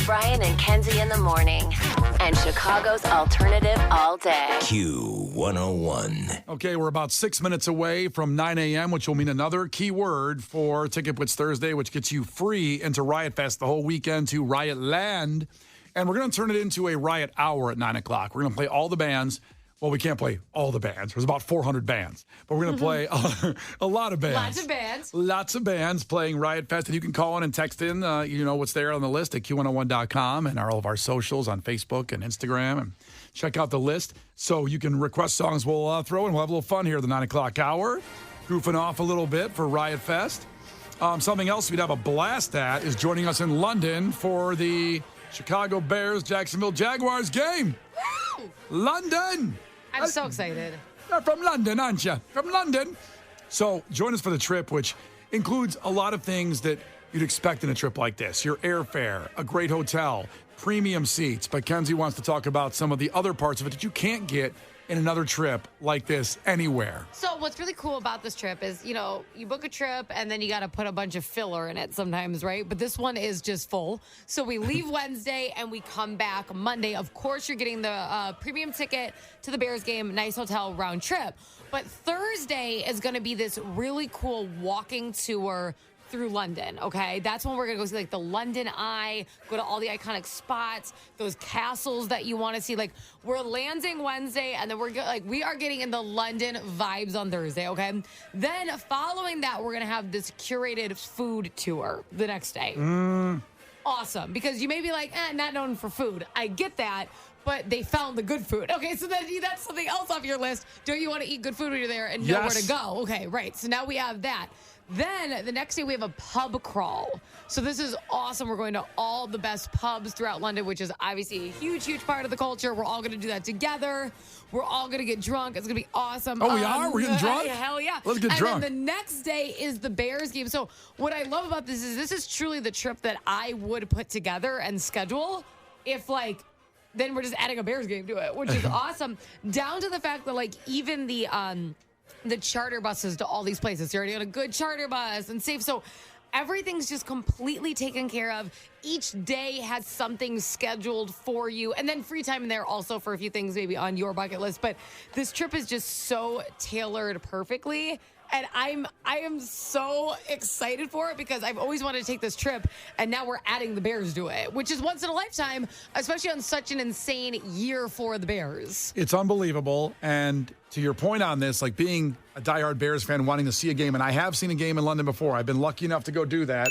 Brian and Kenzie in the morning. And Chicago's alternative all day. Q101. Okay, we're about 6 minutes away from 9 a.m., which will mean another key word for Ticket Blitz Thursday, which gets you free into Riot Fest the whole weekend to Riot Land. And we're going to turn it into a Riot Hour at 9 o'clock. We're going to play all the bands. Well, we can't play all the bands. There's about 400 bands. But we're going to play a lot of bands. Lots of bands. Lots of bands playing Riot Fest. And you can call in and text in, what's there on the list at Q101.com and all of our socials on Facebook and Instagram. And check out the list so you can request songs we'll throw in. We'll have a little fun here at the 9 o'clock hour. Goofing off a little bit for Riot Fest. Something else we'd have a blast at is joining us in London for the Chicago Bears Jacksonville Jaguars game. Woo! London! I'm so excited. You're from London, aren't you? From London. So join us for the trip, which includes a lot of things that you'd expect in a trip like this. Your airfare, a great hotel, premium seats. But Kenzie wants to talk about some of the other parts of it that you can't get in another trip like this anywhere. So what's really cool about this trip is, you book a trip and then you got to put a bunch of filler in it sometimes, right? But this one is just full. So we leave Wednesday and we come back Monday. Of course, you're getting the premium ticket to the Bears game, nice hotel, round trip. But Thursday is going to be this really cool walking tour through London, okay? That's when we're going to go see, the London Eye, go to all the iconic spots, those castles that you want to see. We're landing Wednesday, and then we are getting in the London vibes on Thursday, okay? Then, following that, we're going to have this curated food tour the next day. Awesome, because you may be like, not known for food. I get that, but they found the good food. Okay, so then that's something else off your list. Don't you want to eat good food when you're there and know where to go? Okay, right. So now we have that. Then the next day we have a pub crawl. So this is awesome. We're going to all the best pubs throughout London, which is obviously a huge, huge part of the culture. We're all going to do that together. We're all going to get drunk. It's going to be awesome. Oh, we are? We're getting drunk? Hell yeah. Let's get drunk. And then the next day is the Bears game. So what I love about this is truly the trip that I would put together and schedule if then we're just adding a Bears game to it, which is awesome. Down to the fact that even the charter buses to all these places. You're already on a good charter bus and safe. So everything's just completely taken care of. Each day has something scheduled for you. And then free time in there also for a few things maybe on your bucket list. But this trip is just so tailored perfectly. And I am so excited for it because I've always wanted to take this trip, and now we're adding the Bears to it, which is once in a lifetime, especially on such an insane year for the Bears. It's unbelievable. And to your point on this, being a diehard Bears fan, wanting to see a game, and I have seen a game in London before. I've been lucky enough to go do that.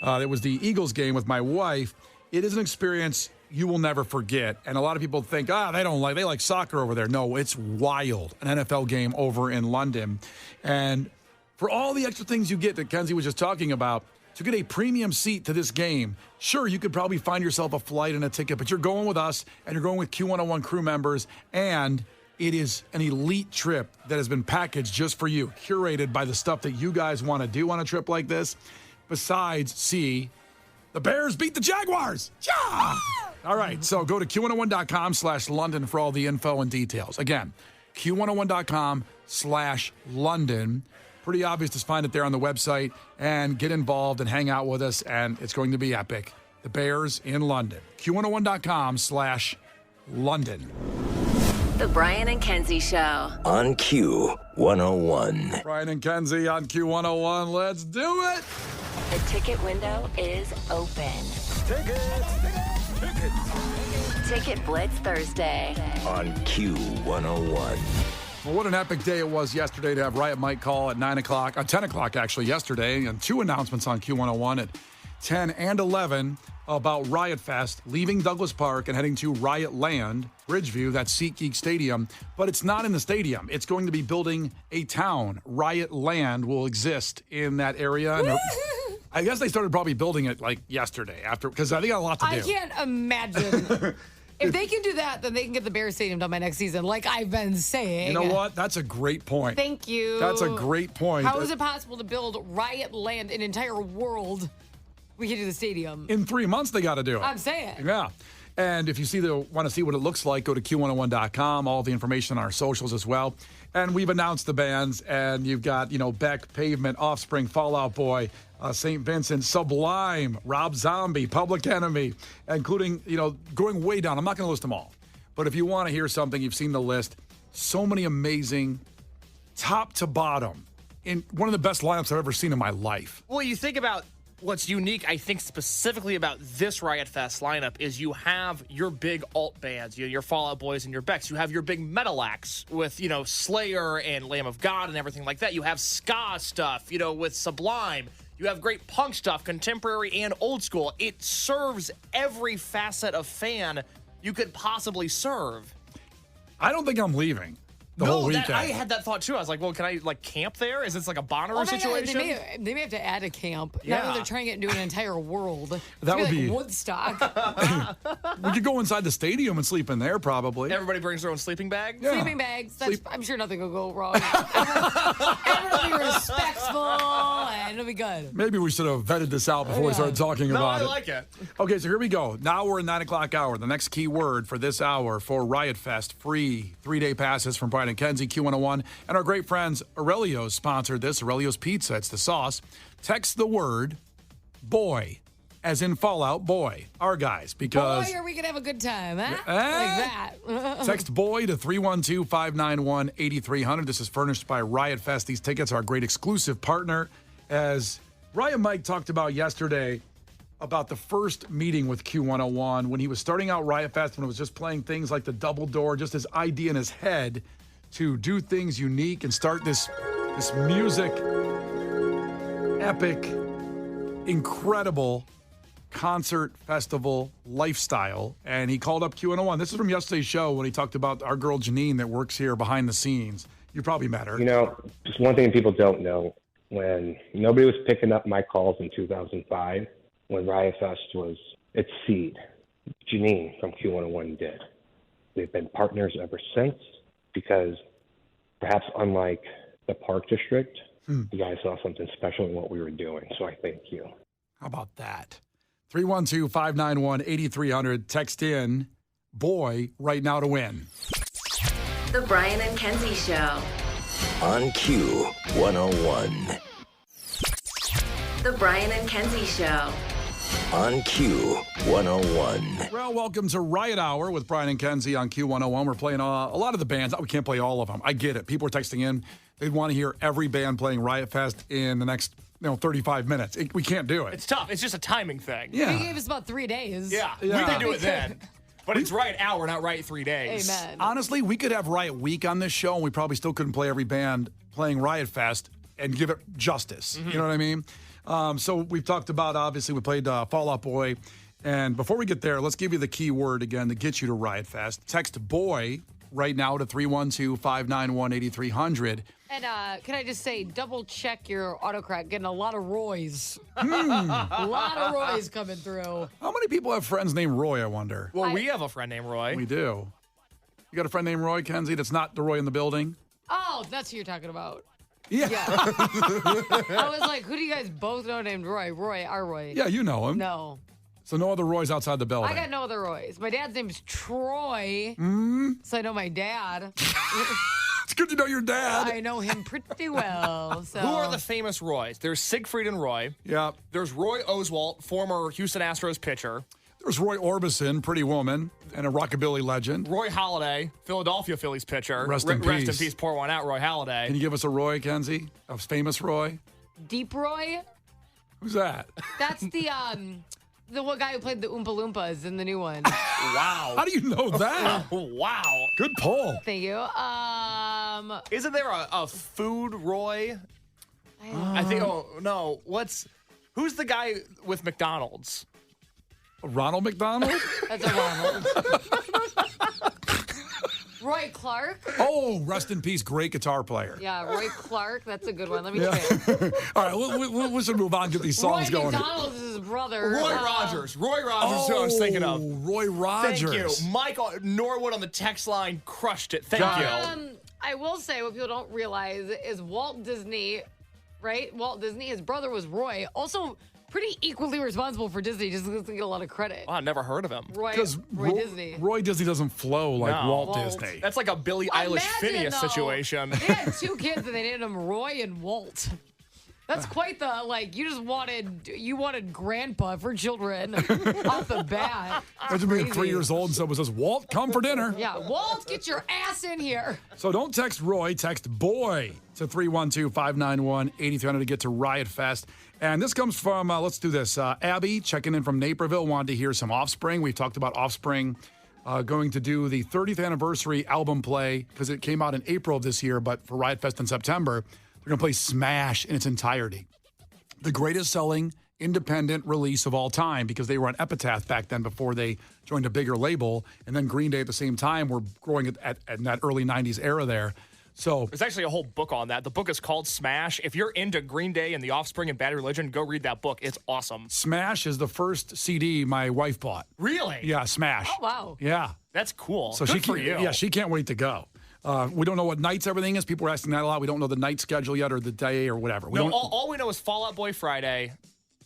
It was the Eagles game with my wife. It is an experience you will never forget. And a lot of people think, they like soccer over there. No, it's wild. An NFL game over in London. And for all the extra things you get that Kenzie was just talking about, to get a premium seat to this game, sure, you could probably find yourself a flight and a ticket, but you're going with us and you're going with Q101 crew members. And it is an elite trip that has been packaged just for you, curated by the stuff that you guys want to do on a trip like this. Besides, see the Bears beat the Jaguars. Yeah! All right, so go to Q101.com/London for all the info and details. Again, Q101.com/London. Pretty obvious to find it there on the website and get involved and hang out with us, and it's going to be epic. The Bears in London. Q101.com/London. The Brian and Kenzie Show. On Q101. Brian and Kenzie on Q101. Let's do it. The ticket window is open. Ticket Blitz Thursday. On Q101. Well, what an epic day it was yesterday to have Riot Mike call at 9 o'clock, 10 o'clock actually yesterday, and two announcements on Q101 at 10 and 11 about Riot Fest, leaving Douglas Park and heading to Riot Land, Bridgeview, that's SeatGeek Stadium. But it's not in the stadium. It's going to be building a town. Riot Land will exist in that area. I guess they started probably building it yesterday because I think I got a lot to do. I can't imagine. If they can do that, then they can get the Bears Stadium done by next season, like I've been saying. You know what? That's a great point. Thank you. That's a great point. How is it possible to build Riot Land, an entire world? We can do the stadium. In 3 months, they got to do it. I'm saying. Yeah. And if you want to see what it looks like, go to Q101.com. All the information on our socials as well. And we've announced the bands, and you've got, Beck, Pavement, Offspring, Fall Out Boy, St. Vincent, Sublime, Rob Zombie, Public Enemy, including, going way down. I'm not going to list them all. But if you want to hear something, you've seen the list. So many amazing, top to bottom, in one of the best lineups I've ever seen in my life. Well, you think about what's unique, I think, specifically about this Riot Fest lineup is you have your big alt bands, your Fall Out Boys and your Becks. You have your big metal acts with, Slayer and Lamb of God and everything like that. You have ska stuff, with Sublime. You have great punk stuff, contemporary and old school. It serves every facet of fan you could possibly serve. I don't think I'm leaving the whole weekend. I had that thought too. I was like, well, can I camp there? Is this like a Bonnaroo situation? They may have to add a camp. Yeah. Now that they're trying to get into an entire world. That would be like Woodstock. We could go inside the stadium and sleep in there, probably. Everybody brings their own sleeping bag? Yeah. Sleeping bags. I'm sure nothing will go wrong. Everyone will be respectful and it'll be good. Maybe we should have vetted this out before we started talking about it. I like it. Okay, so here we go. Now we're in 9 o'clock hour. The next key word for this hour for Riot Fest, free 3-day passes from Brian and Kenzie, Q101. And our great friends Aurelio's sponsored this. Aurelio's Pizza. It's the sauce. Text the word boy, as in Fallout Boy. Our guys, because... Boy, are we going to have a good time, huh? Like that. Text boy to 312-591-8300. This is furnished by Riot Fest. These tickets are a great exclusive partner. As Ryan Mike talked about yesterday about the first meeting with Q101 when he was starting out Riot Fest, when it was just playing things like the double door, just his idea in his head to do things unique and start this music, epic, incredible concert festival lifestyle. And he called up Q101. This is from yesterday's show when he talked about our girl Janine that works here behind the scenes. You probably met her. Just one thing people don't know. When nobody was picking up my calls in 2005, when Riot Fest was its seed, Janine from Q101 did. We've been partners ever since because perhaps unlike the Park District, you guys saw something special in what we were doing. So I thank you. How about that? 312-591-8300. Text in boy right now to win. The Brian and Kenzie Show. On Q101. The Brian and Kenzie Show. On Q101. Well, welcome to Riot Hour with Brian and Kenzie on Q101. We're playing a lot of the bands. We can't play all of them. I get it. People are texting in. They want to hear every band playing Riot Fest in the next 35 minutes. We can't do it. It's tough. It's just a timing thing. Yeah. He gave us about 3 days. Yeah. We can do it then. But it's Riot Hour, not Riot 3 days. Amen. Honestly, we could have Riot Week on this show, and we probably still couldn't play every band playing Riot Fest and give it justice. You know what I mean? So we've talked about, obviously, we played Fall Out Boy. And before we get there, let's give you the key word again to get you to Riot Fest. Text boy right now to 312-591-8300. And can I just say, double check your autocorrect. Getting a lot of Roys. A lot of Roys coming through. How many people have friends named Roy, I wonder? Well, we have a friend named Roy. We do. You got a friend named Roy, Kenzie, that's not the Roy in the building? Oh, that's who you're talking about. Yeah. I was like, who do you guys both know named Roy? Roy, our Roy. Yeah, you know him. No. So no other Roys outside the building. I got no other Roys. My dad's name is Troy. So I know my dad. It's good to know your dad. I know him pretty well. So. Who are the famous Roys? There's Siegfried and Roy. Yeah. There's Roy Oswalt, former Houston Astros pitcher. There's Roy Orbison, Pretty Woman, and a rockabilly legend. Roy Halladay, Philadelphia Phillies pitcher. Rest in Rest in peace. peace, pour one out, Roy Halladay. Can you give us a Roy, Kenzie? A famous Roy? Deep Roy? Who's that? That's the one guy who played the Oompa Loompas in the new one. Wow. How do you know that? Wow. Good pull. Thank you. Isn't there a food Roy? I think, no. Who's the guy with McDonald's? Ronald McDonald? That's a Ronald. Roy Clark? Oh, rest in peace, great guitar player. Yeah, Roy Clark. That's a good one. Let me check. All right, we should move on and get these songs Roy going. McDonald is his brother. Roy Rogers. Roy Rogers is who I was thinking of. Roy Rogers. Thank you. Mike Norwood on the text line crushed it. Thank you. I will say what people don't realize is Walt Disney, right? Walt Disney, his brother was Roy. Also, pretty equally responsible for Disney. Just doesn't get a lot of credit. Oh, I never heard of him. Roy Disney. Roy Disney doesn't flow like No. Walt Walt. Disney. That's like a Billie Eilish Phineas though, situation. They had 2 kids and they named them Roy and Walt. That's quite the, like, you wanted grandpa for children off the bat. Imagine being Crazy. 3 years old and someone says, Walt, come for dinner. Yeah, Walt, get your ass in here. So don't text Roy, text boy to 312-591-8300 to get to Riot Fest. And this comes from, let's do this. Abby checking in from Naperville wanted to hear some Offspring. We've talked about Offspring going to do the 30th anniversary album play because it came out in April of this year, but for Riot Fest in September, they're going to play Smash in its entirety. The greatest selling independent release of all time because they were on Epitaph back then before they joined a bigger label. And then Green Day at the same time were growing at that early 90s era there. So There's actually a whole book on that. The book is called Smash. If you're into Green Day and The Offspring and Bad Religion, go read that book. It's awesome. Smash is the first CD my wife bought. Really? Yeah, Smash. Oh, wow. Yeah. That's cool. So Good for you. Yeah, she can't wait to go. We don't know what nights everything is. People are asking that a lot. We don't know the night schedule yet or the day or whatever. We No, don't. all we know is Fall Out Boy Friday,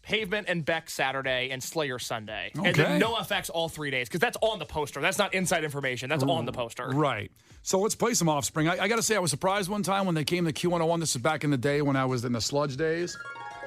Pavement and Beck Saturday, and Slayer Sunday. And Okay. then No FX all 3 days, because that's on the poster. That's not inside information. That's on the poster. Right. So let's play some Offspring. I got to say, I was surprised one time when they came to Q101. This is back in the day when I was in the sludge days.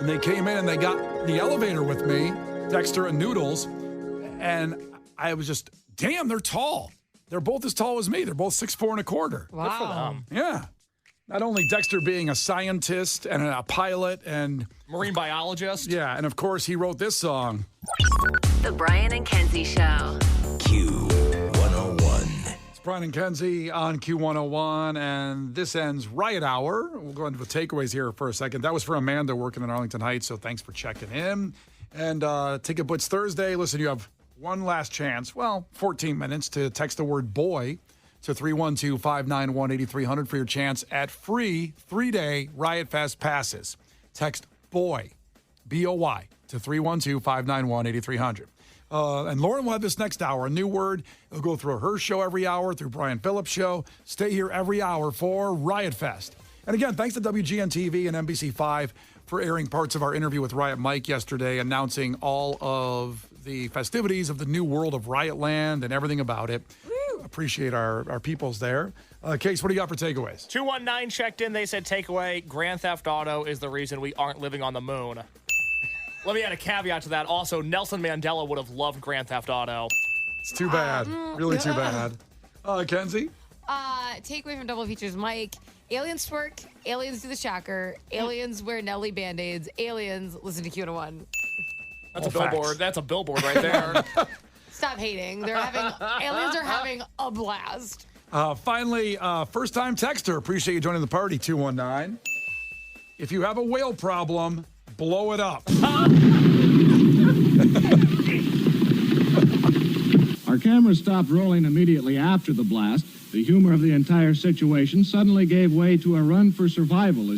And they came in and they got the elevator with me, Dexter and Noodles. And I was just, damn, they're tall. They're both as tall as me. They're both 6'4" and 1/4. Wow. Yeah. Not only Dexter being a scientist and a pilot and, Marine biologist. yeah, and of course he wrote this song. The Brian and Kenzie Show. Q101. It's Brian and Kenzie on Q101, and this ends Riot Hour. We'll go into the takeaways here for a second. That was for Amanda working in Arlington Heights, so thanks for checking in. And Ticket Blitz Thursday. Listen, you have one last chance, 14 minutes to text the word boy to 312-591-8300 for your chance at free 3-day Riot Fest passes. Text boy, B-O-Y, to 312-591-8300. And Lauren will have this next hour, a new word. It'll go through her show every hour, through Brian Phillips' show. Stay here every hour for Riot Fest. And again, thanks to WGN-TV and NBC5 for airing parts of our interview with Riot Mike yesterday, announcing all of the festivities of the new world of Riot Land and everything about it. Appreciate our peoples there. Case, what do you got for takeaways? 219 checked in. They said takeaway, Grand Theft Auto is the reason we aren't living on the moon. Let me add a caveat to that. Also, Nelson Mandela would have loved Grand Theft Auto. It's too bad. Really too bad. Kenzie? Takeaway from Double Features, Mike. Aliens twerk, aliens do the shocker, aliens wear Nelly Band-Aids, aliens listen to Q101. That's All a billboard. facts. That's a billboard right there. Stop hating. Aliens are having a blast. Finally, first-time texter. Appreciate you joining the party, 219. If you have a whale problem, blow it up. Our cameras stopped rolling immediately after the blast. The humor of the entire situation suddenly gave way to a run for survival.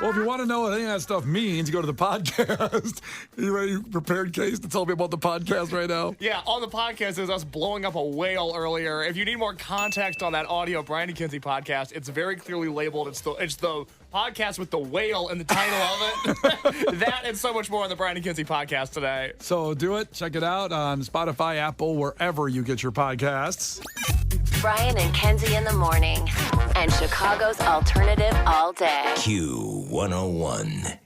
Well, if you want to know what any of that stuff means, go to the podcast. You ready, prepared, Case, to tell me about the podcast right now? Yeah, on the podcast is us blowing up a whale earlier. If you need more context on that audio Brian and Kenzie podcast, it's very clearly labeled. It's the podcast with the whale in the title of it. That and so much more on the Brian and Kenzie podcast today. So do it. Check it out on Spotify, Apple, wherever you get your podcasts. Brian and Kenzie in the morning. And Chicago's alternative all day. Q101.